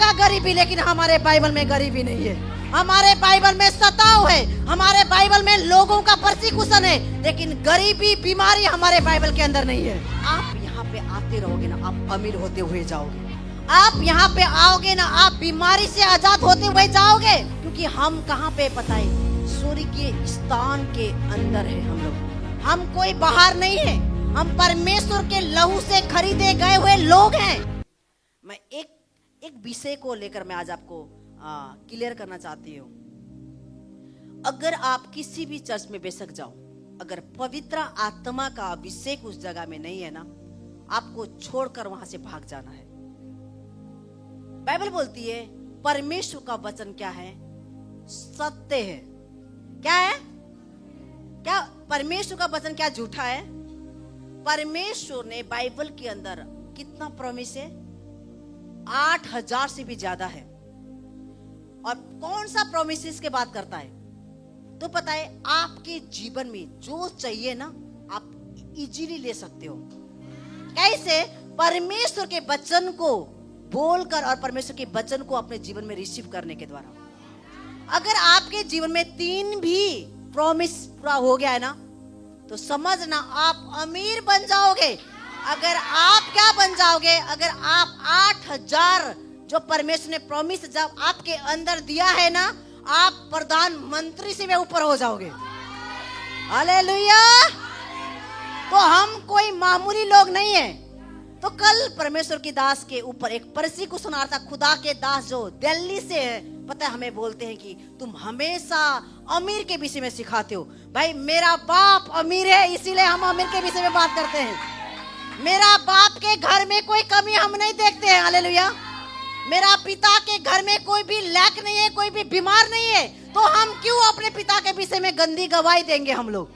होगा गरीबी, लेकिन हमारे बाइबल में गरीबी नहीं है। हमारे बाइबल में सताव है, हमारे बाइबल में लोगों का परसिक्यूशन है, लेकिन गरीबी बीमारी हमारे बाइबल के अंदर नहीं है। आप यहाँ पे आते रहोगे ना, आप अमीर होते हुए जाओगे। आप यहाँ पे आओगे ना, आप बीमारी से आजाद होते हुए जाओगे। क्योंकि हम कहाँ पे पता है, सूर्य के स्थान के अंदर है हम लोग। हम कोई बाहर नहीं है, हम परमेश्वर के लहू से खरीदे गए हुए लोग हैं। मैं एक विषय को लेकर मैं आज आपको क्लियर करना चाहती हूँ। अगर आप किसी भी चर्च में बेशक जाओ, अगर पवित्र आत्मा का अभिषेक उस जगह में नहीं है ना, आपको छोड़कर वहां से भाग जाना है। बाइबल बोलती है परमेश्वर का वचन क्या है, सत्य है। क्या है? क्या परमेश्वर का वचन क्या झूठा है? परमेश्वर ने बाइबल के अंदर कितना प्रॉमिस है? 8000 से भी ज्यादा है। और कौन सा प्रोमिस के बात करता है? तो पता है, आपके जीवन में जो चाहिए ना, आप इजीली ले सकते हो। कैसे? परमेश्वर के वचन को बोलकर और परमेश्वर के वचन को अपने जीवन में रिसीव करने के द्वारा। अगर आपके जीवन में 3 भी प्रॉमिस पूरा हो गया है ना, तो समझना आप अमीर बन जाओगे। अगर आप क्या बन जाओगे? अगर आप 8000 जो परमेश्वर ने प्रॉमिस जब आपके अंदर दिया है ना, आप प्रधानमंत्री से भी ऊपर हो जाओगे। हालेलुया। तो हम कोई मामूली लोग नहीं है। तो कल परमेश्वर की दास के ऊपर एक परसिक्यूशन आ रहा था। खुदा के दास जो दिल्ली से है, पता है, हमें बोलते हैं कि तुम हमेशा अमीर के विषय में सिखाते हो। भाई, मेरा बाप अमीर है, इसीलिए हम अमीर के विषय में बात करते हैं। मेरा बाप के घर में कोई कमी हम नहीं देखते हैं। हालेलुया। मेरा पिता के घर में कोई भी लैक नहीं है, कोई भी बीमार नहीं है, तो हम क्यों अपने पिता के विषय में गंदी गवाही देंगे हम लोग?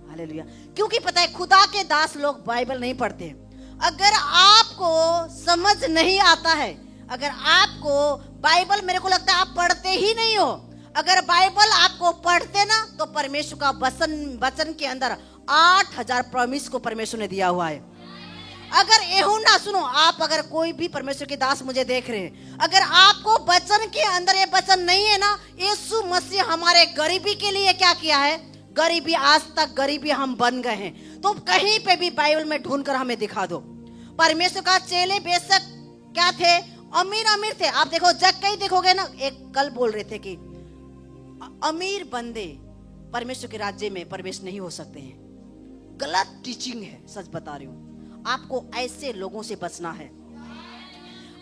हालेलुया। क्योंकि पता है, खुदा के दास लोग बाइबल नहीं पढ़ते हैं। अगर आपको समझ नहीं आता है, अगर आपको बाइबल, मेरे को लगता है आप पढ़ते ही नहीं हो। अगर बाइबल आपको पढ़ते ना, तो परमेश्वर का वचन के अंदर 8000 प्रॉमिस को परमेश्वर ने दिया हुआ है। अगर एहू ना सुनो, आप अगर कोई भी परमेश्वर के दास मुझे देख रहे हैं, अगर आपको वचन के अंदर ये वचन नहीं है ना, यीशु मसीह हमारे गरीबी के लिए क्या किया है, गरीबी, आज तक गरीबी हम बन गए हैं, तो कहीं पे भी बाइबल में ढूंढकर हमें दिखा दो। परमेश्वर का चेले बेशक क्या थे, अमीर थे। आप देखो, जग कहीं देखोगे ना, एक कल बोल रहे थे कि अमीर बंदे परमेश्वर के राज्य में प्रवेश नहीं हो सकते हैं। गलत टीचिंग है, सच बता रही हूँ। आपको ऐसे लोगों से बचना है।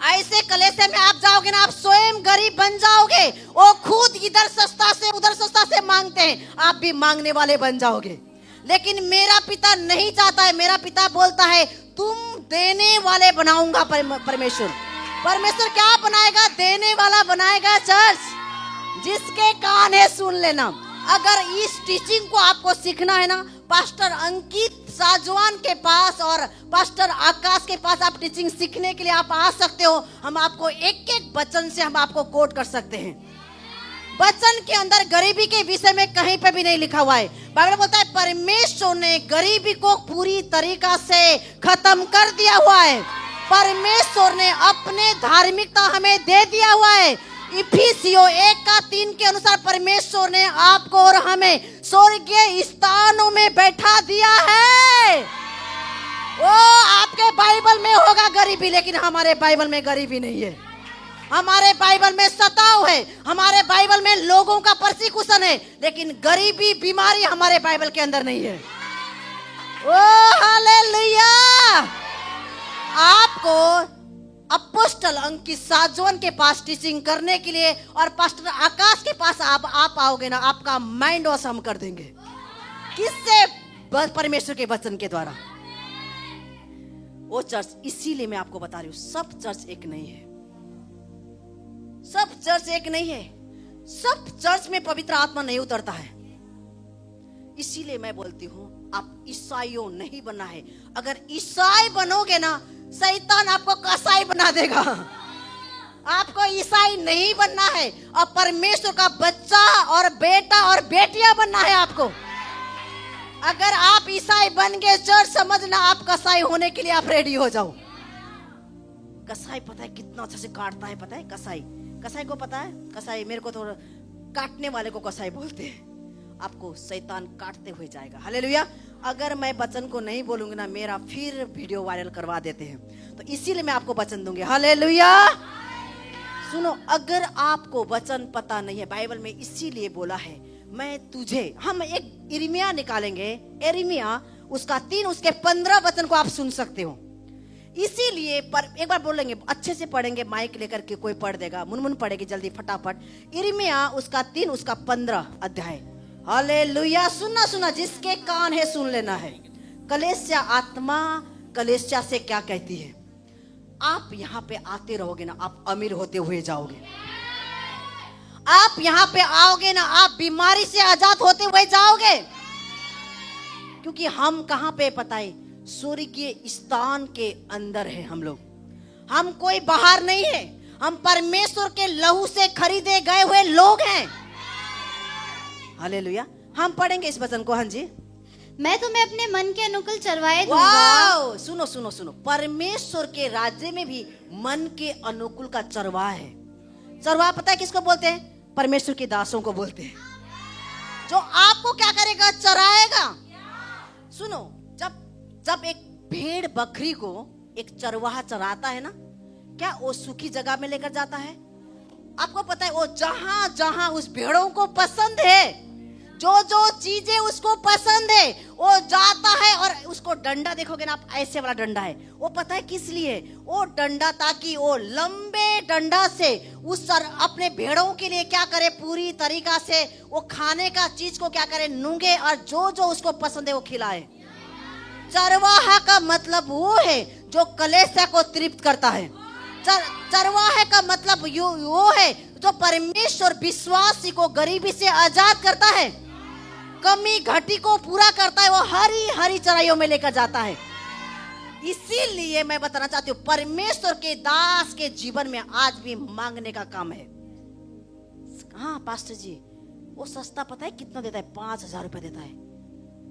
ऐसे कलेसे में आप जाओगे ना, आप स्वयं गरीब बन जाओगे। वो खुद इधर सस्ता से उधर सस्ता से मांगते हैं, आप भी मांगने वाले बन जाओगे। लेकिन मेरा पिता नहीं चाहता है। मेरा पिता बोलता है, तुम देने वाले बनाऊंगा। परमेश्वर क्या बनाएगा? देने वाला बनाएगा। चर्च, जिसके कान है सुन लेना। अगर इस टीचिंग को आपको सीखना है ना, पास्टर अंकित साजवान के पास और पास्टर आकाश के पास आप टीचिंग सीखने के लिए आप आ सकते हो। हम आपको एक एक वचन से हम आपको कोट कर सकते हैं। वचन के अंदर गरीबी के विषय में कहीं पे भी नहीं लिखा हुआ है। बाइबल बोलता है परमेश्वर ने गरीबी को पूरी तरीका से खत्म कर दिया हुआ है। परमेश्वर ने अपने धार्मिकता हमें दे दिया हुआ है। इफिसियों 1:3 के अनुसार परमेश्वर ने आपको और हमें स्वर्गीय स्थानों में बैठा दिया है। वो आपके बाइबल में होगा गरीबी, लेकिन हमारे बाइबल में गरीबी नहीं है। हमारे बाइबल में सताव है, हमारे बाइबल में लोगों का परसिक्यूशन है, लेकिन गरीबी बीमारी हमारे बाइबल के अंदर नहीं है। ओ हालेलुया। आपको अपोस्टल अंकित साजवन के पास टीचिंग करने के लिए और पास्टर आकाश के पास आप आओगे ना, आपका माइंड वॉश हम कर देंगे। किससे? परमेश्वर के वचन के द्वारा। वो चर्च, इसीलिए मैं आपको बता रही हूँ, सब चर्च एक नहीं है। सब चर्च एक नहीं है। सब चर्च में पवित्र आत्मा नहीं उतरता है। इसीलिए मैं बोलती हूँ, आप ईसाइयों नहीं बनना है। अगर ईसाई बनोगे ना, शैतान आपको कसाई बना देगा। आपको ईसाई नहीं बनना है, और परमेश्वर का बच्चा और बेटा और बेटियां बनना है आपको। अगर आप ईसाई बन गए, चर्च समझना, आप कसाई होने के लिए आप रेडी हो जाओ। कसाई पता है कितना अच्छा से काटता है, पता है कसाई, कसाई को पता है, कसाई मेरे को थोड़ा काटने वाले को कसाई बोलते हैं। आपको शैतान काटते हुए जाएगा। हालेलुया। अगर मैं वचन को नहीं बोलूंगी ना, मेरा फिर वीडियो वायरल करवा देते हैं, तो इसीलिए मैं आपको वचन दूंगी। हालेलुया। सुनो, अगर आपको वचन पता नहीं है, बाइबल में इसीलिए बोला है मैं तुझे, हम एक यिर्मयाह निकालेंगे, यिर्मयाह उसका 3 उसके 15 वचन को आप सुन सकते हो। इसीलिए पर एक बार बोलेंगे, अच्छे से पढ़ेंगे, माइक लेकर के कोई पढ़ देगा, मुनमुन पढ़ेगी जल्दी फटाफट। यिर्मयाह उसका 3 उसका 15 अध्याय। हालेलुया। सुनना सुना, जिसके कान है सुन लेना है। कलीसिया आत्मा कलीसिया से क्या कहती है? आप यहाँ पे आते रहोगे ना, आप अमीर होते हुए जाओगे। आप यहाँ पे आओगे ना, आप बीमारी से आजाद होते हुए जाओगे। क्योंकि हम कहाँ पे पता है? स्वर्गीय स्थान के अंदर है हम लोग। हम कोई बाहर नहीं है, हम परमेश्वर के लहू से खरीदे गए हुए लोग हैं। हालेलुया। हम पढ़ेंगे इस वचन को। हाँ जी। मैं तुम्हें अपने मन के अनुकूल चरवाहे दूंगा। वाओ, सुनो सुनो सुनो, परमेश्वर के राज्य में भी मन के अनुकूल का चरवाहा है। चरवाहा पता है किसको बोलते हैं? परमेश्वर के दासों को बोलते हैं, जो आपको क्या करेगा? चराएगा। सुनो, जब एक भेड़ बकरी को एक चरवाहा चराता है ना, क्या वो सूखी जगह में लेकर जाता है? आपको पता है, वो जहां जहां उस भेड़ों को पसंद है, जो जो चीजें उसको पसंद है, वो जाता है। और उसको डंडा देखोगे ना आप, ऐसे वाला डंडा है। वो पता है किस लिए? वो डंडा ताकि वो लंबे डंडा से उस अपने भेड़ों के लिए क्या करे? पूरी तरीका से वो खाने का चीज को क्या करे? नूंगे, और जो जो उसको पसंद है वो खिलाए। चरवाहा का मतलब वो है जो कलीसिया को तृप्त करता है। चरवाहे का मतलब वो है जो परमेश्वर विश्वासी को गरीबी से आजाद करता है, कमी घटी को पूरा करता है, वो हरी हरी चराइयों में लेकर जाता है। इसीलिए मैं बताना चाहती हूँ, परमेश्वर के दास के जीवन में आज भी मांगने का काम है। हाँ पास्टर जी, वो सस्ता पता है कितना देता है? 5,000 रुपए देता है।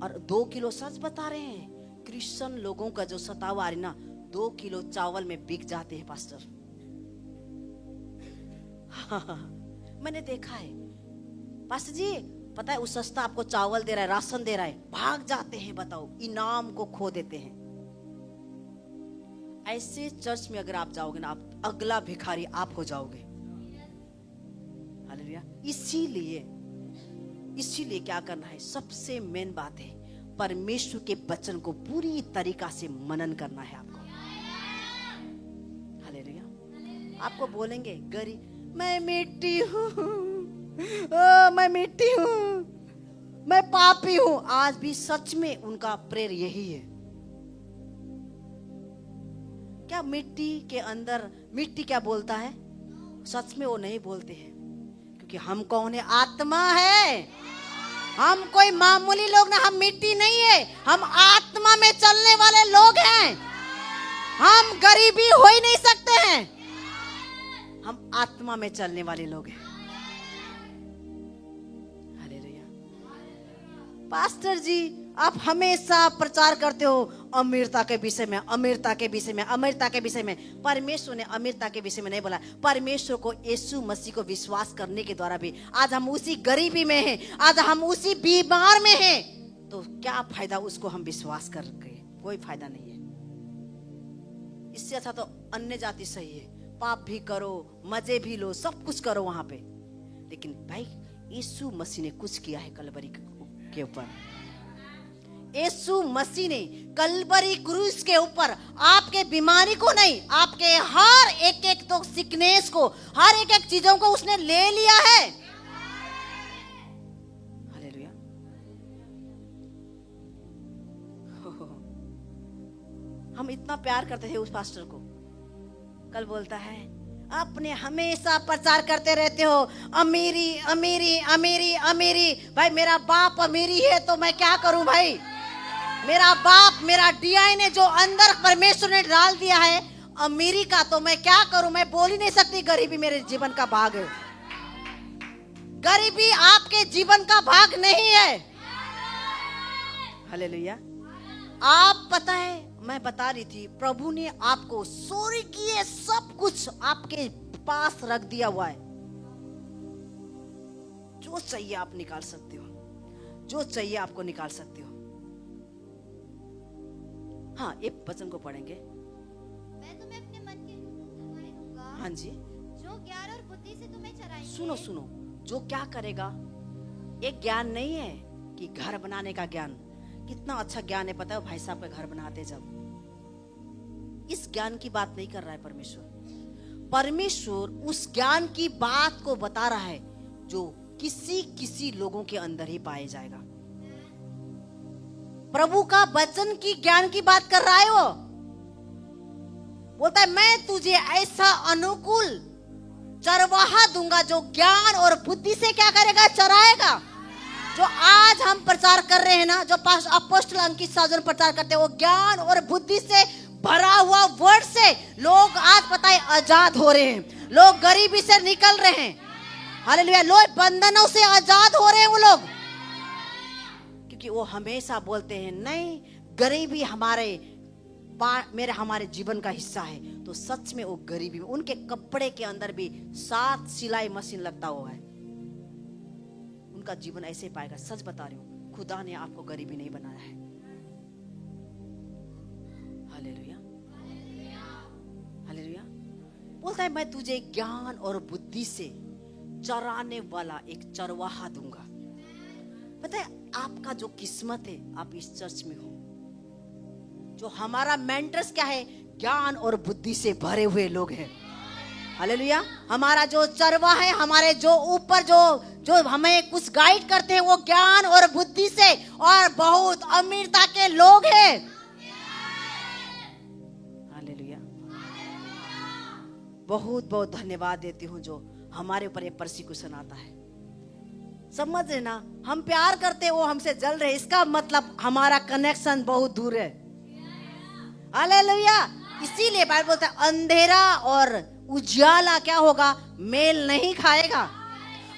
और 2 किलो, सच बता रहे हैं, क्रिश्चियन लोगों का जो सतावा है ना, 2 किलो चावल में बिक जाते हैं पास्टर। मैंने देखा है पास्टर जी, पता है, उस सस्ता आपको चावल दे रहा है, राशन दे रहा है, भाग जाते हैं। बताओ, इनाम को खो देते हैं। ऐसे चर्च में अगर आप जाओगे ना, आप अगला भिखारी आप हो जाओगे। हालेलुया। इसीलिए क्या करना है? सबसे मेन बात है, परमेश्वर के वचन को पूरी तरीका से मनन करना है आपको। हालेलुया। आपको बोलेंगे गरीब, मैं मिट्टी हूँ, मैं मिट्टी हूँ, मैं पापी हूँ। आज भी सच में उनका प्रेयर यही है। क्या मिट्टी के अंदर मिट्टी क्या बोलता है? सच में वो नहीं बोलते हैं, क्योंकि हम कौन है? आत्मा है। हम कोई मामूली लोग ना, हम मिट्टी नहीं है, हम आत्मा में चलने वाले लोग हैं। हम गरीबी हो ही नहीं सकते हैं, हम आत्मा में चलने वाले लोग हैं। हालेलुया। पास्टर जी, आप हमेशा प्रचार करते हो अमीरता के विषय में, अमीरता के विषय में, अमीरता के विषय में। परमेश्वर ने अमीरता के विषय में नहीं बोला। परमेश्वर को यीशु मसीह को विश्वास करने के द्वारा भी आज हम उसी गरीबी में हैं, आज हम उसी बीमार में हैं, तो क्या फायदा उसको हम विश्वास करके? कोई फायदा नहीं है। इससे अच्छा तो अन्य जाति सही है, पाप भी करो, मजे भी लो, सब कुछ करो वहां पे। लेकिन भाई, यीशु मसीह ने कुछ किया है कलवरी के ऊपर। यीशु मसीह ने कलवरी क्रूस के ऊपर आपके बीमारी को नहीं, आपके हर एक एक तो सिकनेस को, हर एक एक चीजों को उसने ले लिया है। हालेलुया। हम इतना प्यार करते थे उस पास्टर को। कल बोलता है, अपने हमेशा प्रचार करते रहते हो अमीरी अमीरी अमीरी अमीरी। भाई, मेरा बाप अमीरी है तो मैं क्या करूं भाई? मेरा बाप, मेरा डीएनए जो अंदर परमेश्वर ने डाल दिया है अमीरी का, तो मैं क्या करूं? मैं बोल ही नहीं सकती। गरीबी मेरे जीवन का भाग है। गरीबी आपके जीवन का भाग नहीं है। हालेलुया। आप पता है, मैं बता रही थी, प्रभु ने आपको स्वर्गीय कुछ आपके पास रख दिया हुआ है। जो चाहिए आप निकाल सकते हो, जो चाहिए आपको निकाल सकते हो। हाँ, एक वचन को पढ़ेंगे। मैं तुम्हें अपने मन के अनुकूल चरवाहे दूंगा। हाँ जी, जो ज्ञान और बुद्धि से तुम्हें चराएंगे। सुनो सुनो, जो क्या करेगा, एक ज्ञान नहीं है कि घर बनाने का ज्ञान। कितना अच्छा ज्ञान है पता है भाई साहब का घर बनाते जब। इस ज्ञान की बात नहीं कर रहा है परमेश्वर। परमेश्वर उस ज्ञान की बात को बता रहा है जो किसी किसी लोगों के अंदर ही पाया जाएगा। प्रभु का वचन की ज्ञान की बात कर रहा है वो। बोलता है मैं तुझे ऐसा अनुकूल चरवाहा दूंगा जो ज्ञान और बुद्धि से क्या करेगा, चराएगा। जो आज हम प्रचार कर रहे हैं ना, जो अपोस्टल अंकित साजन प्रचार करते हैं, वो ज्ञान और बुद्धि से भरा हुआ वर्ड से लोग आज पता है आजाद हो रहे हैं। लोग गरीबी से निकल रहे हैं। हालेलुया। लोग बंधनों से आजाद हो रहे हैं वो लोग, क्योंकि वो हमेशा बोलते हैं नहीं, गरीबी हमारे जीवन का हिस्सा है। तो सच में वो गरीबी में उनके कपड़े के अंदर भी 7 सिलाई मशीन लगता हुआ है। उनका जीवन ऐसे पाएगा। सच बता रही हूँ, खुदा ने आपको गरीबी नहीं बनाया है। Hallelujah, hallelujah. बोलता है मैं तुझे ज्ञान और बुद्धि से चराने वाला एक चरवाहा दूंगा। पता है आपका जो किस्मत है, आप इस चर्च में हो। जो हमारा मेंटर्स क्या है, ज्ञान और बुद्धि से भरे हुए लोग हैं। हालेलुया। हमारा जो चरवाहा है, हमारे जो ऊपर जो हमें कुछ गाइड करते हैं, वो ज्ञान और बुद्धि से और बहुत अमीरता के लोग हैं। हालेलुया। बहुत बहुत धन्यवाद देती हूँ जो हमारे ऊपर ये परसिक्यूशन आता है। समझ रहे ना, हम प्यार करते वो हमसे जल रहे, इसका मतलब हमारा कनेक्शन बहुत दूर है। हालेलुया। इसीलिए बाइबल बोलता है अंधेरा और उजाला क्या होगा, मेल नहीं खाएगा।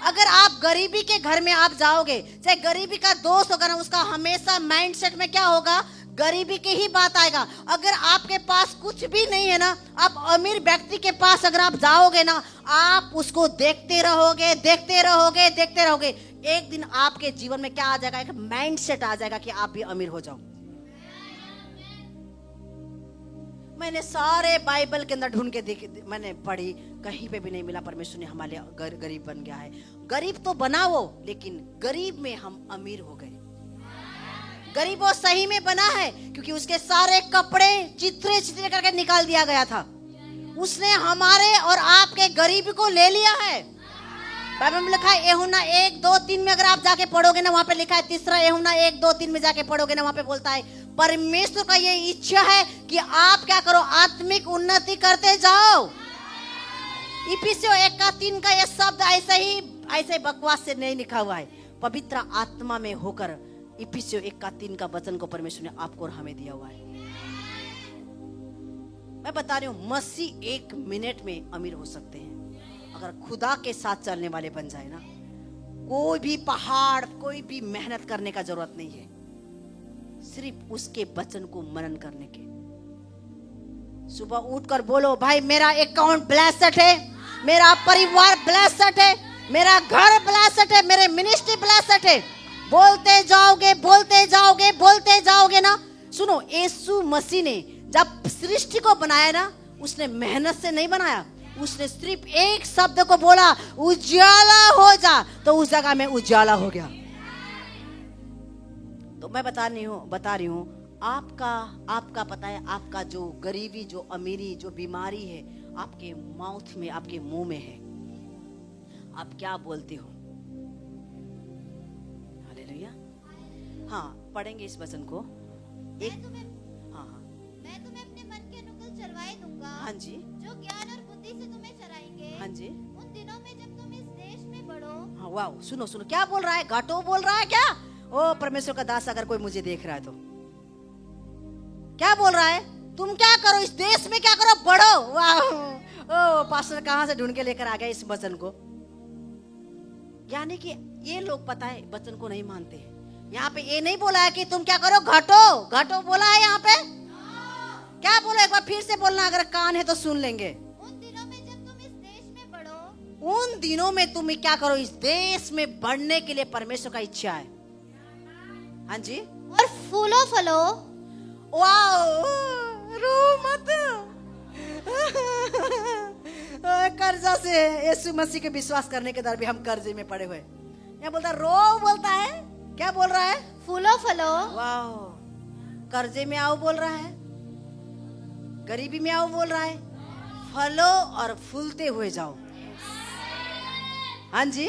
अगर आप गरीबी के घर में आप जाओगे, चाहे गरीबी का दोस्त होगा ना, उसका हमेशा माइंडसेट में क्या होगा, गरीबी की ही बात आएगा। अगर आपके पास कुछ भी नहीं है ना, आप अमीर व्यक्ति के पास अगर आप जाओगे ना, आप उसको देखते रहोगे, देखते रहोगे, देखते रहोगे। एक दिन आपके जीवन में क्या आ जाएगा, एक माइंडसेट आ जाएगा कि आप भी अमीर हो जाओ। मैंने सारे बाइबल के अंदर ढूंढ के देखी, मैंने पढ़ी, कहीं पे भी नहीं मिला परमेश्वर ने हमारे गरीब बन गया है। गरीब तो बना वो, लेकिन गरीब में हम अमीर हो गए। गरीब वो सही में बना है, क्योंकि उसके सारे कपड़े चित्रे चित्रे करके निकाल दिया गया था। उसने हमारे और आपके गरीबी को ले लिया है। बाइबल में लिखा है यूहन्ना 1:2-3 में अगर आप जाके पढ़ोगे ना, वहां पे लिखा है, तीसरा यूहन्ना 1:2-3 में जाके पढ़ोगे ना, वहां पे बोलता है परमेश्वर का ये इच्छा है कि आप क्या करो, आत्मिक उन्नति करते जाओ। इफिसियों 1:3 का ये शब्द ऐसे बकवास से नहीं लिखा हुआ है, पवित्र आत्मा में होकर इफिसियों 1:3 का वचन को परमेश्वर ने आपको और हमें दिया हुआ है। मैं बता रही हूँ, मसीह 1 मिनट में अमीर हो सकते हैं अगर खुदा के साथ चलने वाले बन जाए ना। कोई भी पहाड़, कोई भी मेहनत करने का जरूरत नहीं है, सिर्फ उसके वचन को मनन करने के। सुबह उठकर बोलो, भाई मेरा अकाउंट ब्लेस्ड है, मेरा परिवार ब्लेस्ड है, मेरा घर ब्लेस्ड है, मेरे मिनिस्ट्री ब्लेस्ड है। बोलते जाओगे, बोलते जाओगे, बोलते जाओगे ना। सुनो, यीशु मसीह ने जब सृष्टि को बनाया ना, उसने मेहनत से नहीं बनाया, उसने सिर्फ एक शब्द को बोला, उजाला हो जा, तो उस जगह में उजाला हो गया। तो मैं बता रही हूँ आपका पता है, आपका जो गरीबी, जो अमीरी, जो बीमारी है, आपके माउथ में, आपके मुंह में है। आप क्या बोलते हो। हालेलुया। हाँ, पढ़ेंगे इस वचन को। मैं तुम्हें अपने मन के अनुकूल चरवाहे दूंगा। हाँ जी। जो ज्ञान और बुद्धि से तुम्हें चराएंगे। हाँ जी। उन दिनों में जब तुम इस देश में बढ़ो। हाँ, वाह, सुनो क्या बोल रहा है, घाटो बोल रहा है क्या। ओ परमेश्वर का दास, अगर कोई मुझे देख रहा है तो क्या बोल रहा है, तुम क्या करो, इस देश में क्या करो, बढ़ो। वाह, ओ पास्टर कहां से ढूंढ के लेकर आ गए इस वचन को। यानी कि ये लोग पता है वचन को नहीं मानते। यहाँ पे ये नहीं बोला है कि तुम क्या करो, घटो बोला है यहाँ पे। क्या बोला, एक बार फिर से बोलना, अगर कान है तो सुन लेंगे। उन दिनों में उन दिनों में तुम क्या करो, इस देश में बढ़ने के लिए परमेश्वर का इच्छा है। हाँ जी, और फूलो फलो, वाओ, रो मत। कर्जा से यीशु मसीह के विश्वास करने के दर भी हम कर्जे में पड़े हुए। क्या बोलता है? रो बोलता है, क्या बोल रहा है? फूलो फलो, वाओ, कर्जे में आओ बोल रहा है, गरीबी में आओ बोल रहा है, फलो और फूलते हुए जाओ। हाँ जी,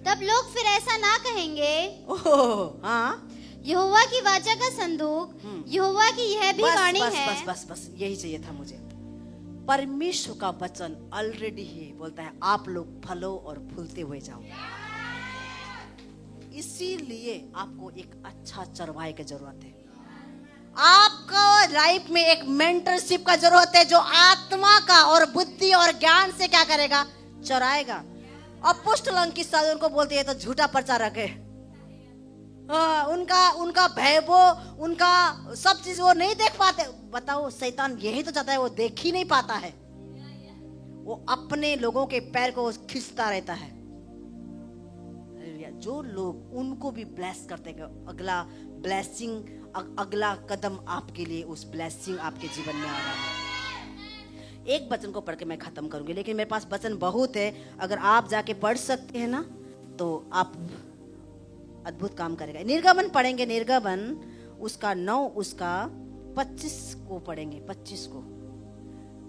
तब लोग फिर ऐसा ना कहेंगे, ओह हाँ, यहोवा की वाचा का संदूक, यहोवा की यह भी बस वाणी बस है। बस बस बस यही चाहिए था मुझे। परमेश्वर का वचन ऑलरेडी ही बोलता है आप लोग फलो और फूलते हुए जाओ। इसीलिए आपको एक अच्छा चरवाहे की जरूरत है। आपको लाइफ में एक मेंटरशिप का जरूरत है, जो आत्मा का और बुद्धि और ज्ञान से क्या करेगा, चराएगा। अपोस्तलों की साधन को बोलते हैं तो झूठा प्रचारक है। उनका वैभव, उनका सब चीज वो नहीं देख पाते। बताओ, शैतान यही तो चाहता है, वो देख ही नहीं पाता है। वो अपने लोगों के पैर को खींचता रहता है। जो लोग उनको भी ब्लेस करते हैं, अगला ब्लेसिंग, अगला कदम आपके लिए, उस ब्लेसिंग आपके जीवन में आ रहा है। एक वचन को पढ़ के मैं खत्म करूंगी, लेकिन मेरे पास वचन बहुत है। अगर आप जाके पढ़ सकते हैं ना, तो आप अद्भुत काम करेगा। निर्गमन पढ़ेंगे, निर्गमन उसका 9 उसका 25 को पढ़ेंगे, 25 को,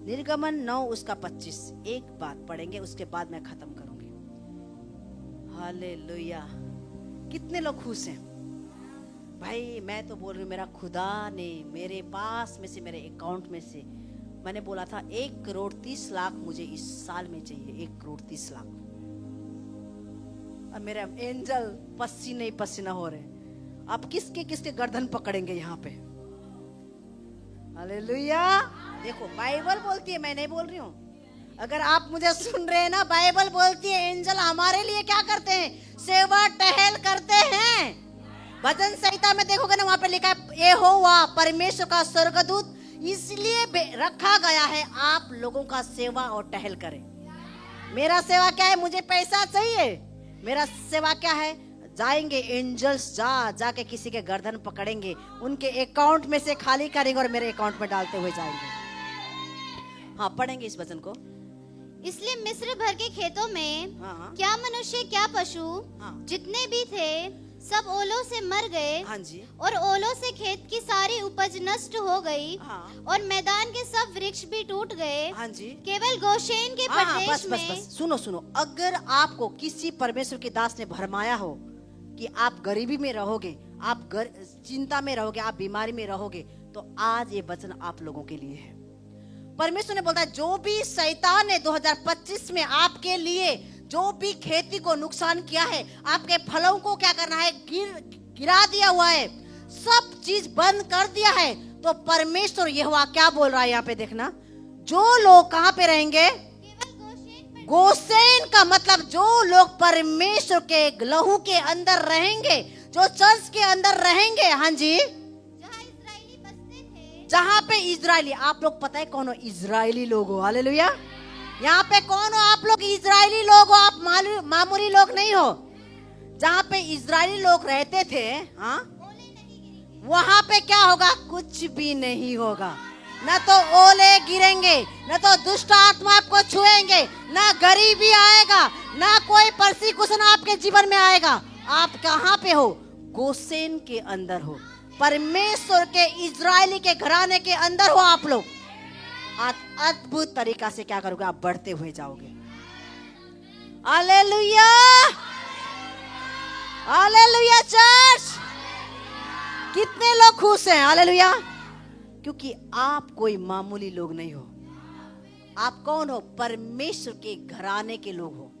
निर्गमन 9 उसका 25। एक बात पढ़ेंगे, उसके बाद मैं खत्म करूंगी। हालेलुया। कितने लोग खुश हैं भाई? मैं तो बोल रही हूँ, मेरा खुदा ने मेरे पास में से, मेरे अकाउंट में से, मैंने बोला था 1,30,00,000 मुझे इस साल में चाहिए, 1,30,00,000। अब मेरे एंजल पसीने ही पसीना हो रहे। आप किसके किसके गर्दन पकड़ेंगे यहाँ पे? हालेलुया। देखो, बाइबल बोलती है, मैं नहीं बोल रही हूँ। अगर आप मुझे सुन रहे हैं ना, बाइबल बोलती है एंजल हमारे लिए क्या करते हैं, सेवा टहल करते हैं। भजन संहिता में देखोगे ना, वहां पे लिखा है यहोवा परमेश्वर का स्वर्गदूत इसलिए रखा गया है आप लोगों का सेवा और टहल करें। मेरा सेवा क्या है? मुझे पैसा चाहिए। मेरा सेवा क्या है? जाएंगे एंजल्स, जाके किसी के गर्दन पकड़ेंगे, उनके अकाउंट में से खाली करेंगे और मेरे अकाउंट में डालते हुए जाएंगे। हाँ, पढ़ेंगे इस वचन को। इसलिए मिस्र भर के खेतों में हाँ, क्या मनुष्य क्या पशु, हाँ, जितने भी थे सब ओलों से मर गए। हाँ जी, और ओलों से खेत की सारी उपज नष्ट हो गई। हाँ, और मैदान के सब वृक्ष भी टूट गए। हाँ जी। केवल गोशेन के हाँ, प्रदेश बस, में। बस, बस, सुनो सुनो। अगर आपको किसी परमेश्वर के दास ने भरमाया हो कि आप गरीबी में रहोगे, आप चिंता में रहोगे, आप बीमारी में रहोगे, तो आज ये वचन आप लोगों के लिए है। परमेश्वर ने बोलता है, जो भी शैतान ने 2025 में आपके लिए जो भी खेती को नुकसान किया है, आपके फलों को क्या करना है, गिरा दिया हुआ है, सब चीज बंद कर दिया है, तो परमेश्वर यहोवा क्या बोल रहा है यहाँ पे देखना। जो लोग कहाँ पे रहेंगे? गोशेन का मतलब जो लोग परमेश्वर के लहू के अंदर रहेंगे, जो चर्च के अंदर रहेंगे। हाँ जी, जहाँ इजरायली बसते थे। जहाँ पे इजरायली, आप लोग पता है कौन हो? इजरायली लोग हो। हालेलुया। यहाँ पे कौन हो आप लोग? इजरायली लोग हो। आप मामूली लोग नहीं हो। जहाँ पे इजरायली लोग रहते थे, हाँ, वहाँ पे क्या होगा? कुछ भी नहीं होगा। न तो ओले गिरेंगे, न तो दुष्ट आत्मा आपको छुएंगे, न गरीबी आएगा, न कोई परसीकुशन आपके जीवन में आएगा। आप कहाँ पे हो? गोशेन के अंदर हो। परमेश्वर के इजरायली के घराने के अंदर हो आप लोग। अद्भुत तरीका से क्या करोगे? आप बढ़ते हुए जाओगे। Hallelujah, hallelujah. चर्च, कितने लोग खुश हैं? हालेलुया। क्योंकि आप कोई मामूली लोग नहीं हो। आप कौन हो? परमेश्वर के घराने के लोग हो।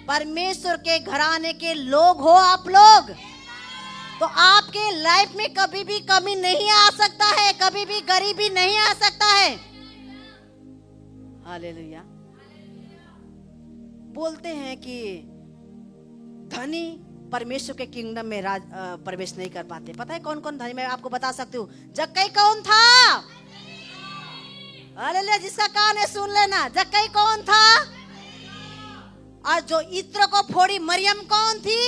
परमेश्वर के घराने के लोग हो आप लोग। तो आपके लाइफ में कभी भी कमी नहीं आ सकता है, कभी भी गरीबी नहीं आ सकता है। हालेलुया। बोलते हैं कि धनी परमेश्वर के किंगडम में प्रवेश नहीं कर पाते। पता है कौन कौन धनी? मैं आपको बता सकती हूँ। जक्कई कौन था? हालेलुया। जिसका कान है सुन लेना। जक्कई कौन था? और जो इत्र को फोड़ी मरियम कौन थी?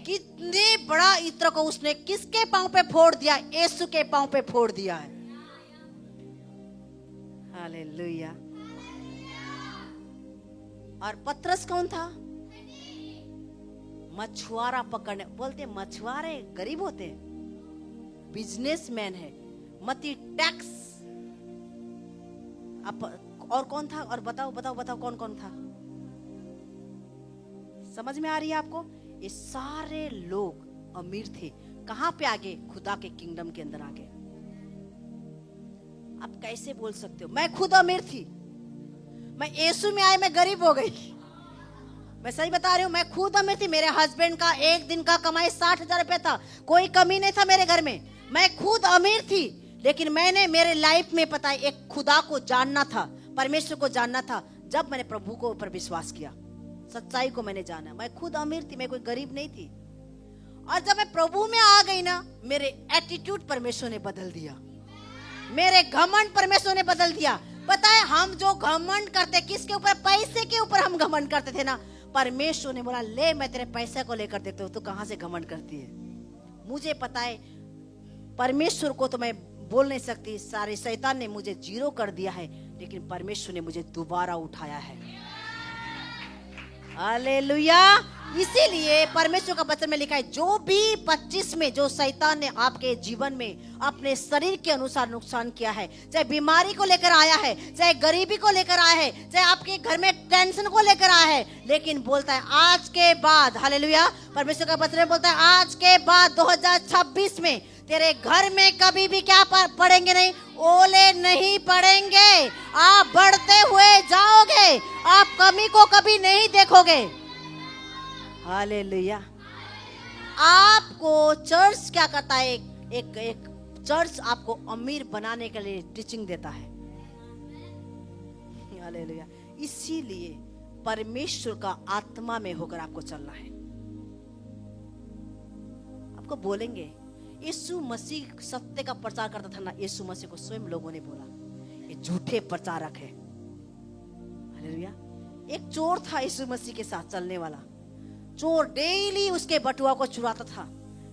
कितने बड़ा इत्र को उसने किसके पांव पे फोड़ दिया? यीशु के पांव पे फोड़ दिया है। हालेलुया। और पतरस कौन था? मछुआरा पकड़ने, बोलते मछुआरे गरीब होते हैं, बिजनेसमैन है, मती टैक्स। और कौन था? और बताओ बताओ बताओ कौन कौन था? समझ में आ रही है आपको? ये सारे लोग अमीर थे। कहां पे आगे? खुदा के किंगडम के अंदर आगे। आप कैसे बोल सकते हो मैं खुद अमीर थी, मैं यीशु में आए मैं गरीब हो गई? मैं सही बता रही हूँ, मैं खुद अमीर थी। मेरे हस्बैंड का एक दिन का कमाई 60,000 रुपया था, कोई कमी नहीं था मेरे घर में। मैं खुद अमीर थी, लेकिन मैंने मेरे लाइफ में पता है एक खुदा को जानना था, परमेश्वर को जानना था। जब मैंने प्रभु को ऊपर विश्वास किया, सच्चाई को मैंने जाना। मैं खुद अमीर थी, मैं कोई गरीब नहीं थी। और जब मैं प्रभु में आ गई ना, मेरे एटीट्यूड परमेश्वर ने बदल दिया, मेरे घमंड परमेश्वर ने बदल दिया। पता है हम जो घमंड करते किसके ऊपर? पैसे के ऊपर हम घमंड करते थे ना। परमेश्वर ने बोला ले मैं तेरे पैसे को लेकर देखता हूँ, तो कहां से घमंड करती है। मुझे पता है परमेश्वर को तो मैं बोल नहीं सकती, सारे शैतान ने मुझे जीरो कर दिया है, लेकिन परमेश्वर ने मुझे दोबारा उठाया है। हालेलुया। इसीलिए परमेश्वर का वचन में लिखा है, जो भी 25 में जो शैतान ने आपके जीवन में अपने शरीर के अनुसार नुकसान किया है, चाहे बीमारी को लेकर आया है, चाहे गरीबी को लेकर आया है, चाहे आपके घर में टेंशन को लेकर आया है, लेकिन बोलता है आज के बाद, हालेलुया, परमेश्वर का वचन में बोलता है आज के बाद 2026 में तेरे घर में कभी भी क्या पड़ेंगे नहीं, ओले नहीं पड़ेंगे। आप बढ़ते हुए जाओगे, आप कमी को कभी नहीं देखोगे। हालेलुया। आपको चर्च क्या करता है? एक चर्च आपको अमीर बनाने के लिए टीचिंग देता है। हालेलुया। इसीलिए परमेश्वर का आत्मा में होकर आपको चलना है। आपको बोलेंगे यीशु मसीह सत्य का प्रचार करता था ना, यीशु मसीह को स्वयं लोगों ने बोला ये झूठे प्रचारक है। हालेलुया। एक चोर था यीशु मसीह के साथ चलने वाला, चोर डेली उसके बटुआ को चुराता था,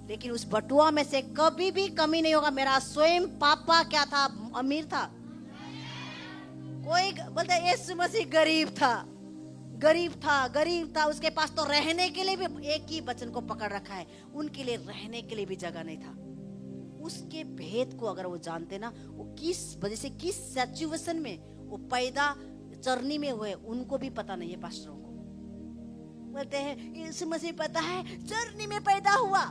लेकिन उस बटुआ में से कभी भी कमी नहीं होगा। मेरा स्वयं पापा क्या था? अमीर था। कोई बोलते यीशु मसीह गरीब था, गरीब था, गरीब था। उसके पास तो रहने के लिए भी, एक ही वचन को पकड़ रखा है, उनके लिए रहने के लिए भी जगह नहीं था। उसके भेद को अगर वो जानते ना, वो किस वजह से, किस सिचुएशन में वो पैदा चरनी में हुए, उनको भी पता नहीं है। पास्टरों को बोलते हैं यीशु मसीह पता है चरनी में पैदा हुआ,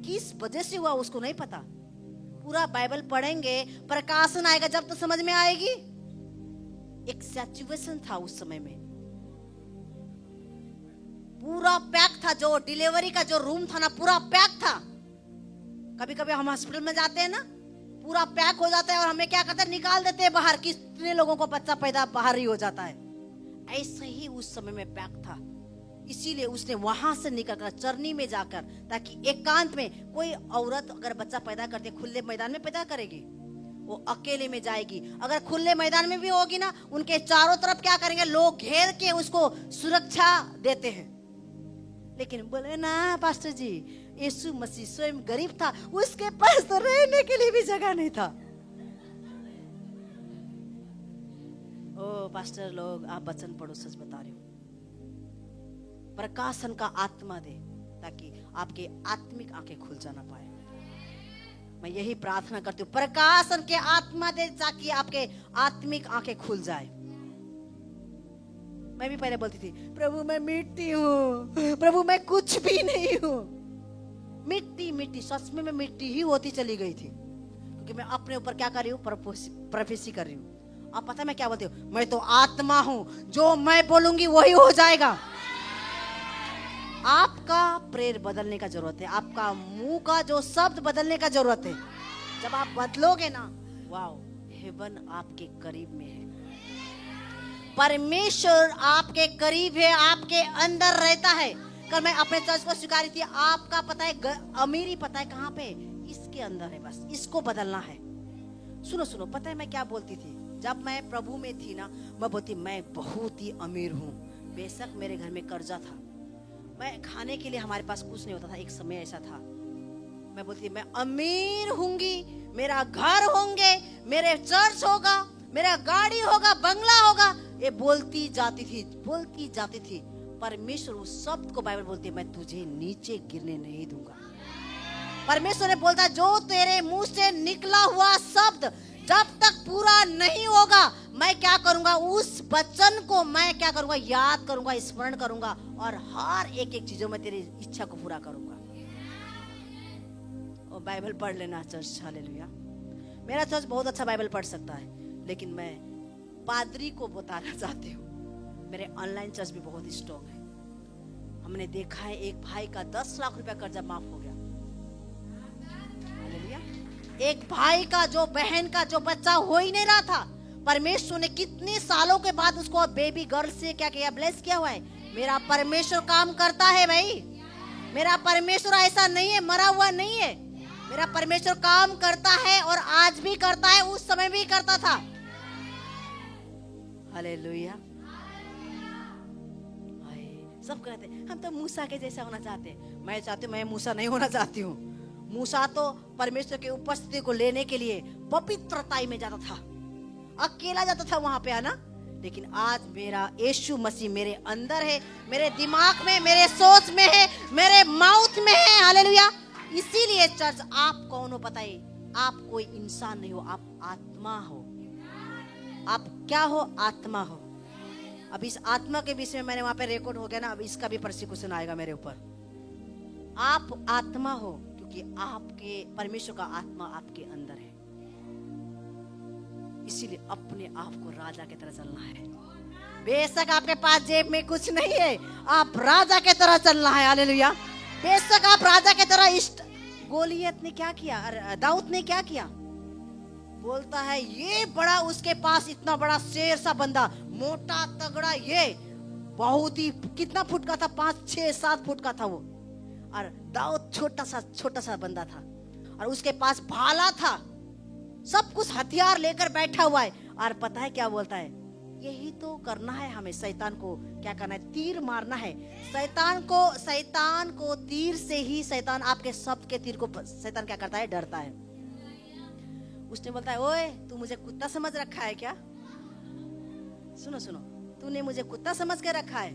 किस वजह से हुआ उसको नहीं पता। पूरा बाइबल पढ़ेंगे, प्रकाशन आएगा जब तो समझ में आएगी। एक सिचुएशन था उस समय में, पूरा पैक था। जो डिलीवरी का जो रूम था ना, पूरा पैक था। कभी कभी हम हॉस्पिटल में जाते हैं ना, पूरा पैक हो जाता है और हमें क्या करते हैं, निकाल देते हैं बाहर। कितने लोगों को बच्चा पैदा बाहर ही हो जाता है। ऐसे ही उस समय में पैक था। इसीलिए उसने वहां से निकलकर चरनी में जाकर, ताकि एकांत में, कोई औरत अगर बच्चा पैदा करती है खुले मैदान में पैदा करेगी, वो अकेले में जाएगी। अगर खुले मैदान में भी होगी ना, उनके चारों तरफ क्या करेंगे, लोग घेर के उसको सुरक्षा देते हैं। लेकिन बोले ना पास्टर जी, यीशु मसीह स्वयं गरीब था, उसके पास तो रहने के लिए भी जगह नहीं था। ओ पास्टर लोग, आप वचन पढ़ो, सच बता रही हूँ। प्रकाशन का आत्मा दे, ताकि आपके आत्मिक आंखें खुल जाना पाए। मैं यही प्रार्थना करती हूँ, प्रकाशन के आत्मा दे, ताकि आपके आत्मिक आंखें खुल जाए। मैं भी पहले बोलती थी, प्रभु मैं मिट्टी हूँ, प्रभु मैं कुछ भी नहीं हूँ। मिट्टी मिट्टी, सच में मैं मिट्टी ही होती चली गई थी, क्योंकि मैं अपने ऊपर क्या कर रही हूँ, प्रोफेसी कर रही हूँ। आप पता है मैं क्या बोलती हूँ, मैं तो आत्मा हूँ, जो मैं बोलूंगी वही हो जाएगा। आपका प्रेयर बदलने का जरूरत है, आपका मुंह का जो शब्द बदलने का जरूरत है। जब आप बदलोगे ना, वाओ, हेवन आपके करीब में है, परमेश्वर आपके करीब है, आपके अंदर रहता है। कल मैं अपने चर्च को स्वीकारी थी, आपका पता है अमीरी पता है कहाँ पे, इसके अंदर है, बस इसको बदलना है। सुनो सुनो, पता है मैं क्या बोलती थी, जब मैं प्रभु में थी ना, मैं बोलती मैं बहुत ही अमीर हूँ, बेशक मेरे घर में कर्जा था, मैं खाने के लिए हमारे पास कुछ नहीं होता था। एक समय ऐसा था, मैं बोलती मैं अमीर होंगी, मेरा घर होंगे, मेरे चर्च होगा, मेरा गाड़ी होगा, बंगला होगा, ये बोलती जाती थी। परमेश्वर उस शब्द को बाइबल बोलती है, मैं तुझे नीचे गिरने नहीं दूंगा। परमेश्वर ने बोलता, जो तेरे मुंह से निकला हुआ शब्द जब तक पूरा नहीं होगा, मैं क्या करूंगा, उस वचन को मैं क्या करूंगा, याद करूंगा, स्मरण करूंगा, और हर एक चीजों में तेरी इच्छा को पूरा करूंगा। और बाइबल पढ़ लेना चर्च, हालेलुया। मेरा चर्च बहुत अच्छा बाइबल पढ़ सकता है, लेकिन मैं पादरी को बताना चाहती हूँ, मेरे ऑनलाइन चर्च भी बहुत स्ट्रॉन्ग है। हमने देखा है एक भाई का 10 लाख रुपया कर्जा माफ हो गया, हालेलुया। एक भाई का, जो बहन का जो बच्चा हो ही नहीं रहा था, परमेश्वर ने कितने सालों के बाद उसको बेबी गर्ल से क्या किया, ब्लेस किया हुआ है। मेरा परमेश्वर काम करता है भाई, मेरा परमेश्वर ऐसा नहीं है, मरा हुआ नहीं है। मेरा परमेश्वर काम करता है और आज भी करता है, उस समय भी करता था, हालेलुया। सब कहते हैं हम तो मूसा के जैसा होना चाहते हैं। मैं चाहती हूँ, मैं मूसा नहीं होना चाहती हूँ। मूसा तो परमेश्वर की उपस्थिति को लेने के लिए पवित्रताई में जाता था, अकेला जाता था वहां पे, आना। लेकिन आज मेरा यीशु मसीह मेरे अंदर है, मेरे दिमाग में, मेरे सोच में है, मेरे माउथ में है, हालेलुया। इसीलिए चर्च, आप कौन हो पता है? आप कोई इंसान नहीं हो, आप आत्मा हो। आप क्या हो? आत्मा हो। अब इस आत्मा के विषय में मैंने वहां पे रिकॉर्ड हो गया ना, अब इसका भी परसिक्यूशन आएगा मेरे ऊपर। आप आत्मा हो क्योंकि आपके परमेश्वर का आत्मा आपके अंदर है। इसीलिए अपने आप को राजा की तरह चलना है। बेशक आपके पास जेब में कुछ नहीं है, आप राजा की तरह चलना है, हालेलुया। बेशक आप राजा की तरह। गोलियत ने क्या किया, दाऊद ने क्या किया? बोलता है ये बड़ा, उसके पास इतना बड़ा शेर सा बंदा, मोटा तगड़ा, ये बहुत ही कितना फुट का था, 5, 6, 7 फुट का था वो, और दाऊद छोटा सा बंदा था, और उसके पास भाला था, सब कुछ हथियार लेकर बैठा हुआ है। और पता है क्या बोलता है? यही तो करना है हमें, शैतान को क्या करना है? तीर मारना है। शैतान को तीर से ही, शैतान आपके शब्द के तीर को शैतान क्या करता है? डरता है। उसने बोलता है, ओए तू मुझे कुत्ता समझ रखा है क्या? सुनो, तूने मुझे कुत्ता समझ के रखा है?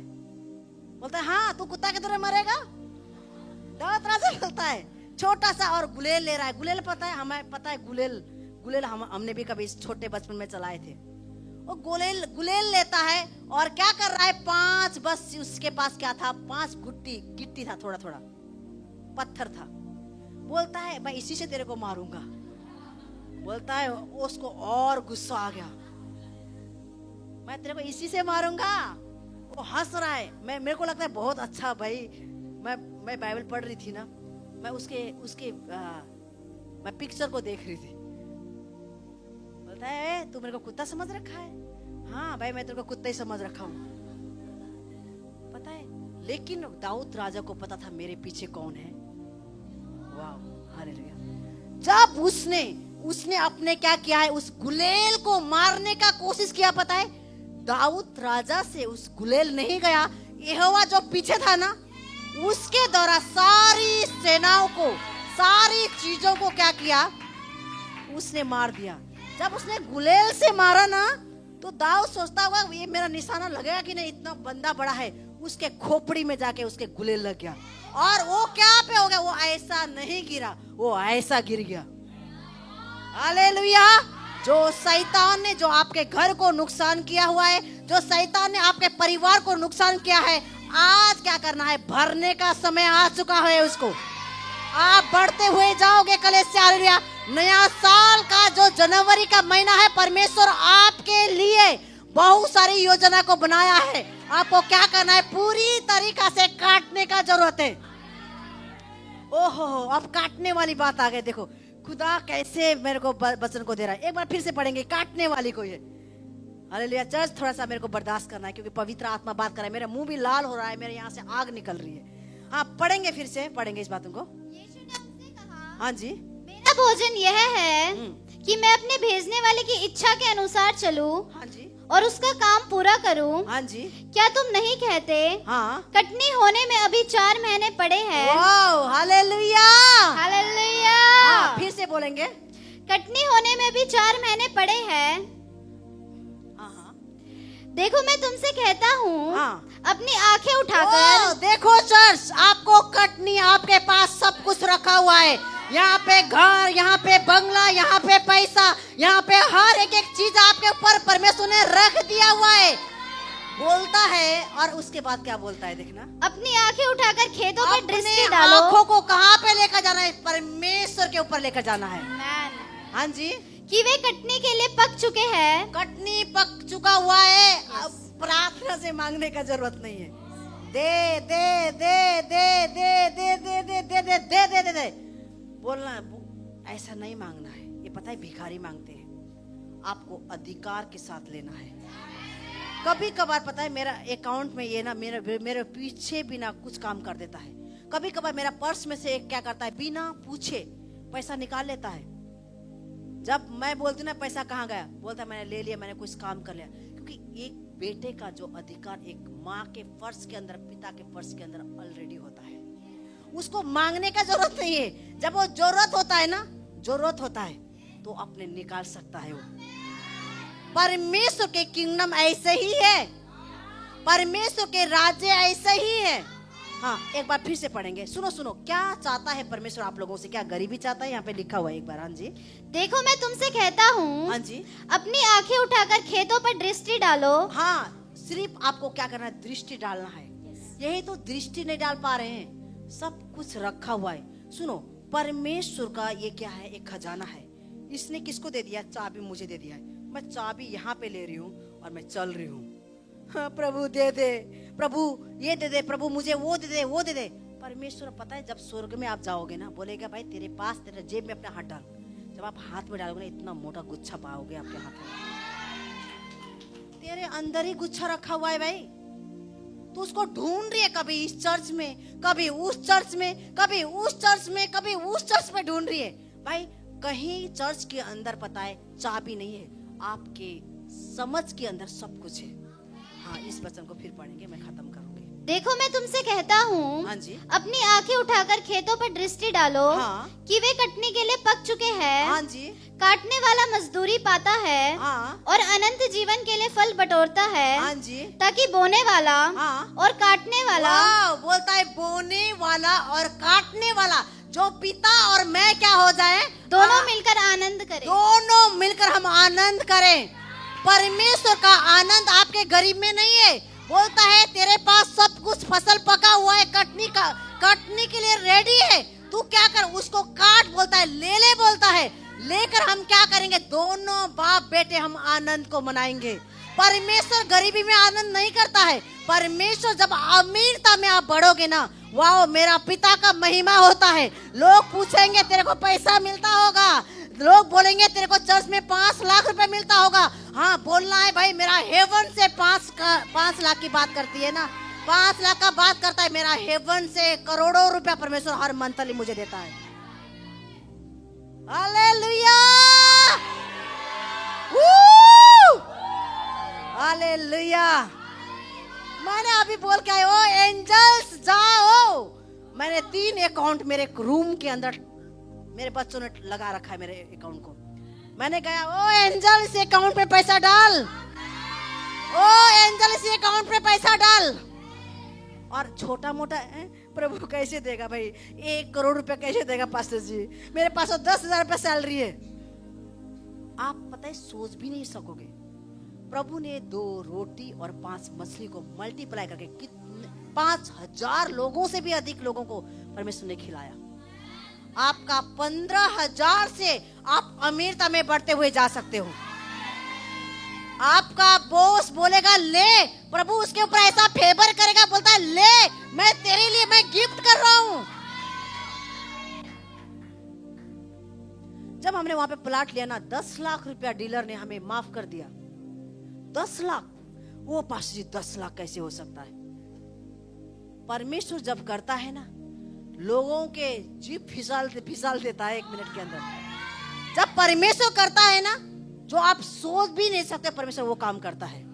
बोलता है हाँ, तू कुत्ता की तरह मरेगा। दाऊद राजा बोलता है, छोटा सा, और गुलेल ले रहा है। गुलेल पता है, हमें पता है गुलेल हमने भी कभी छोटे बचपन में चलाए थे। वो गुलेल लेता है और क्या कर रहा है? 5, बस उसके पास क्या था? 5 गिट्टी था, थोड़ा पत्थर था। बोलता है मैं इसी से तेरे को मारूंगा। बोलता है, उसको और गुस्सा आ गया, मैं तेरे को इसी से मारूंगा। वो हंस रहा है। मेरे को लगता है बहुत अच्छा भाई, मैं बाइबल पढ़ रही थी ना, मैं उसके मैं पिक्चर को देख रही थी। बोलता है तू मेरे को कुत्ता समझ रखा है? हाँ भाई, मैं तेरे को कुत्ता ही समझ रखा हूँ, पता है। लेकिन दाऊद राजा को पता था मेरे पीछे कौन है। वाह, हालेलुया। जब उसने अपने क्या किया है? उस गुलेल को मारने का कोशिश किया, पता है। दाऊद राजा से उस गुलेल नहीं गया, यहोवा जो पीछे था ना, उसके द्वारा सारी सेनाओं को, सारी चीजों को क्या किया? उसने मार दिया। जब उसने गुलेल से मारा ना, तो दाऊद सोचता होगा ये मेरा निशाना लगेगा कि नहीं, इतना बंदा बड़ा है। उसके खोपड़ी में जाके उसके गुलेल लग गया, और वो क्या पे हो गया? वो ऐसा नहीं गिरा, वो ऐसा गिर गया। हालेलुया। जो शैतान ने, जो आपके घर को नुकसान किया हुआ है, जो शैतान ने आपके परिवार को नुकसान किया है, आज क्या करना है? भरने का समय आ चुका है उसको। आप बढ़ते हुए जाओगे कलीसिया, हालेलुया। नया साल का जो जनवरी का महीना है, परमेश्वर आपके लिए बहुत सारी योजना को बनाया है। आपको क्या करना है? पूरी तरीका से काटने का जरूरत है। ओहो, अब काटने वाली बात आ गई। देखो खुदा कैसे मेरे को वचन को दे रहा है। एक बार फिर से पढ़ेंगे, काटने वाली को ये। हालेलुया। चर्च थोड़ा सा मेरे को बर्दाश्त करना है, क्योंकि पवित्र आत्मा बात कर रहा है। मेरा मुंह भी लाल हो रहा है, मेरे यहाँ से आग निकल रही है। हाँ, पढ़ेंगे, फिर से पढ़ेंगे इस बातों को। यीशु ने उनसे कहा, हाँ जी, मेरा भोजन यह है कि मैं अपने भेजने वाले की इच्छा के अनुसार चलूं, हाँ जी, और उसका काम पूरा करूं। हाँ जी, क्या तुम नहीं कहते हाँ, कटनी होने में अभी 4 महीने पड़े हैं। Wow, hallelujah. हालेलुया। हाँ, फिर से बोलेंगे। कटनी होने में भी 4 महीने पड़े हैं। हाँ, देखो मैं तुमसे कहता हूँ, हाँ। अपनी आंखें उठाकर। ओ, देखो चर्च, आपको कटनी, आपके पास सब कुछ रखा हुआ है। यहाँ पे घर, यहाँ पे बंगला, यहाँ पे पैसा, यहाँ पे हर एक एक चीज आपके ऊपर परमेश्वर ने रख दिया हुआ है। बोलता है और उसके बाद क्या बोलता है, देखना। अपनी आंखें उठाकर खेतों पर अपने दृष्टि डालो। आंखों को कहाँ पे लेकर जाना है? परमेश्वर के ऊपर लेकर जाना है। आमेन। हाँ जी, कि वे कटनी के लिए पक चुके हैं। कटनी पक चुका हुआ है। अब प्रार्थना से मांगने का जरूरत नहीं है। दे दे दे दे दे दे दे दे दे दे दे दे दे दे बोलना है। ऐसा नहीं मांगना है। ये पता है भिखारी मांगते हैं। आपको अधिकार के साथ लेना है। कभी कभार पता है मेरा अकाउंट में ये ना मेरे पीछे बिना कुछ काम कर देता है। कभी कभार मेरा पर्स में से एक क्या करता है, बिना पूछे पैसा निकाल लेता है। जब मैं बोलती ना पैसा कहाँ गया, बोलता मैंने ले लिया, मैंने कुछ काम कर लिया। क्योंकि एक बेटे का जो अधिकार एक माँ के फर्श के अंदर, पिता के फर्श के अंदर ऑलरेडी होता है। उसको मांगने का जरूरत नहीं है। जब वो जरूरत होता है ना, जरूरत होता है तो अपने निकाल सकता है। वो परमेश्वर के किंगडम ऐसे ही है। परमेश्वर के राज्य ऐसे ही है। हाँ, एक बार फिर से पढ़ेंगे। सुनो सुनो, क्या चाहता है परमेश्वर आप लोगों से? क्या गरीबी चाहता है? यहाँ पे लिखा हुआ है एक बार। हाँ जी, देखो मैं तुमसे कहता हूँ, हाँ जी, अपनी आंखें उठाकर खेतों पर दृष्टि डालो। हाँ, सिर्फ आपको क्या करना है? दृष्टि डालना है। यही तो दृष्टि नहीं डाल पा रहे हैं। सब कुछ रखा हुआ है। सुनो, परमेश्वर का ये क्या है? एक खजाना है। इसने किसको दे दिया? चाबी मुझे दे दिया है। मैं चाबी यहाँ पे ले रही हूँ और मैं चल रही हूँ। हाँ, प्रभु दे दे, प्रभु ये दे दे, प्रभु मुझे वो दे दे, वो दे दे। परमेश्वर पता है, जब स्वर्ग में आप जाओगे ना, बोलेगा भाई तेरे पास, तेरे जेब में अपना हाथ डाल। जब आप हाथ में डालोगे ना, इतना मोटा गुच्छा पाओगे आपके हाथ में। तेरे अंदर ही गुच्छा रखा हुआ है भाई। तू उसको ढूंढ रही है, कभी इस चर्च में, कभी उस चर्च में, कभी उस चर्च में, कभी उस चर्च में ढूंढ रही है। भाई कहीं चर्च के अंदर पता है चाबी नहीं है, आपके समझ के अंदर सब कुछ है। हाँ, इस वचन को फिर पढ़ेंगे, मैं खत्म करूंगी। देखो मैं तुमसे कहता हूँ, हाँ जी, अपनी आंखें उठाकर खेतों पर दृष्टि डालो। हाँ, कि वे कटने के लिए पक चुके हैं। हाँ जी, काटने वाला मजदूरी पाता है। हाँ, और अनंत जीवन के लिए फल बटोरता है। हाँ जी, ताकि बोने वाला, हाँ, और काटने वाला, बोलता है बोने वाला और काटने वाला, जो पिता और मैं क्या हो जाए, दोनों मिलकर आनंद करें। दोनों मिलकर हम आनंद करें। परमेश्वर का आनंद आपके गरीब में नहीं है। बोलता है तेरे पास सब कुछ फसल पका हुआ है, कटनी के लिए रेडी है। तू क्या कर, उसको काट बोलता है, ले ले बोलता है। लेकर हम क्या करेंगे? दोनों बाप बेटे हम आनंद को मनाएंगे। परमेश्वर गरीबी में आनंद नहीं करता है। परमेश्वर जब अमीरता में आप बढ़ोगे ना, वाओ, मेरा पिता का महिमा होता है। लोग पूछेंगे तेरे को पैसा मिलता होगा, लोग बोलेंगे तेरे को चर्च में 5 लाख रुपए मिलता होगा। हाँ, बोलना है भाई, मेरा हेवन से 5 लाख की बात करती है ना, 5 लाख का बात करता है। मेरा हेवन से करोड़ों रुपया परमेश्वर हर मंथली मुझे देता है। Hallelujah, hallelujah. मैंने अभी बोल के आया, ओ एंजल्स जाओ। मैंने 3 अकाउंट मेरे रूम के अंदर मेरे बच्चों ने लगा रखा है, मेरे अकाउंट को। मैंने कहा, ओ एंजल इस अकाउंट पे पैसा डाल, ओ एंजल इस अकाउंट पे पैसा डाल। और छोटा मोटा प्रभु कैसे देगा भाई? 1 करोड़ रुपया कैसे देगा पास्टर जी? मेरे पास 10,000 रुपया सैलरी है। आप पता है, सोच भी नहीं सकोगे। प्रभु ने 2 रोटी और 5 मछली को मल्टीप्लाई करके 5,000 लोगों से भी अधिक लोगों को परमेश्वर ने खिलाया। आपका 15,000 से आप अमीरता में बढ़ते हुए जा सकते हो। आपका बॉस बोलेगा ले, प्रभु उसके ऊपर ऐसा फेवर करेगा, बोलता है ले, मैं तेरे लिए मैं गिफ्ट कर रहा हूं। जब हमने वहां पे प्लाट लिया ना, 10 लाख रुपया डीलर ने हमें माफ कर दिया। 10 लाख, वो पास जी 10 लाख कैसे हो सकता है? परमेश्वर जब करता है ना, लोगों के जीभ फिसल देता है 1 मिनट के अंदर। जब परमेश्वर करता है ना, जो आप सोच भी नहीं सकते परमेश्वर वो काम करता है।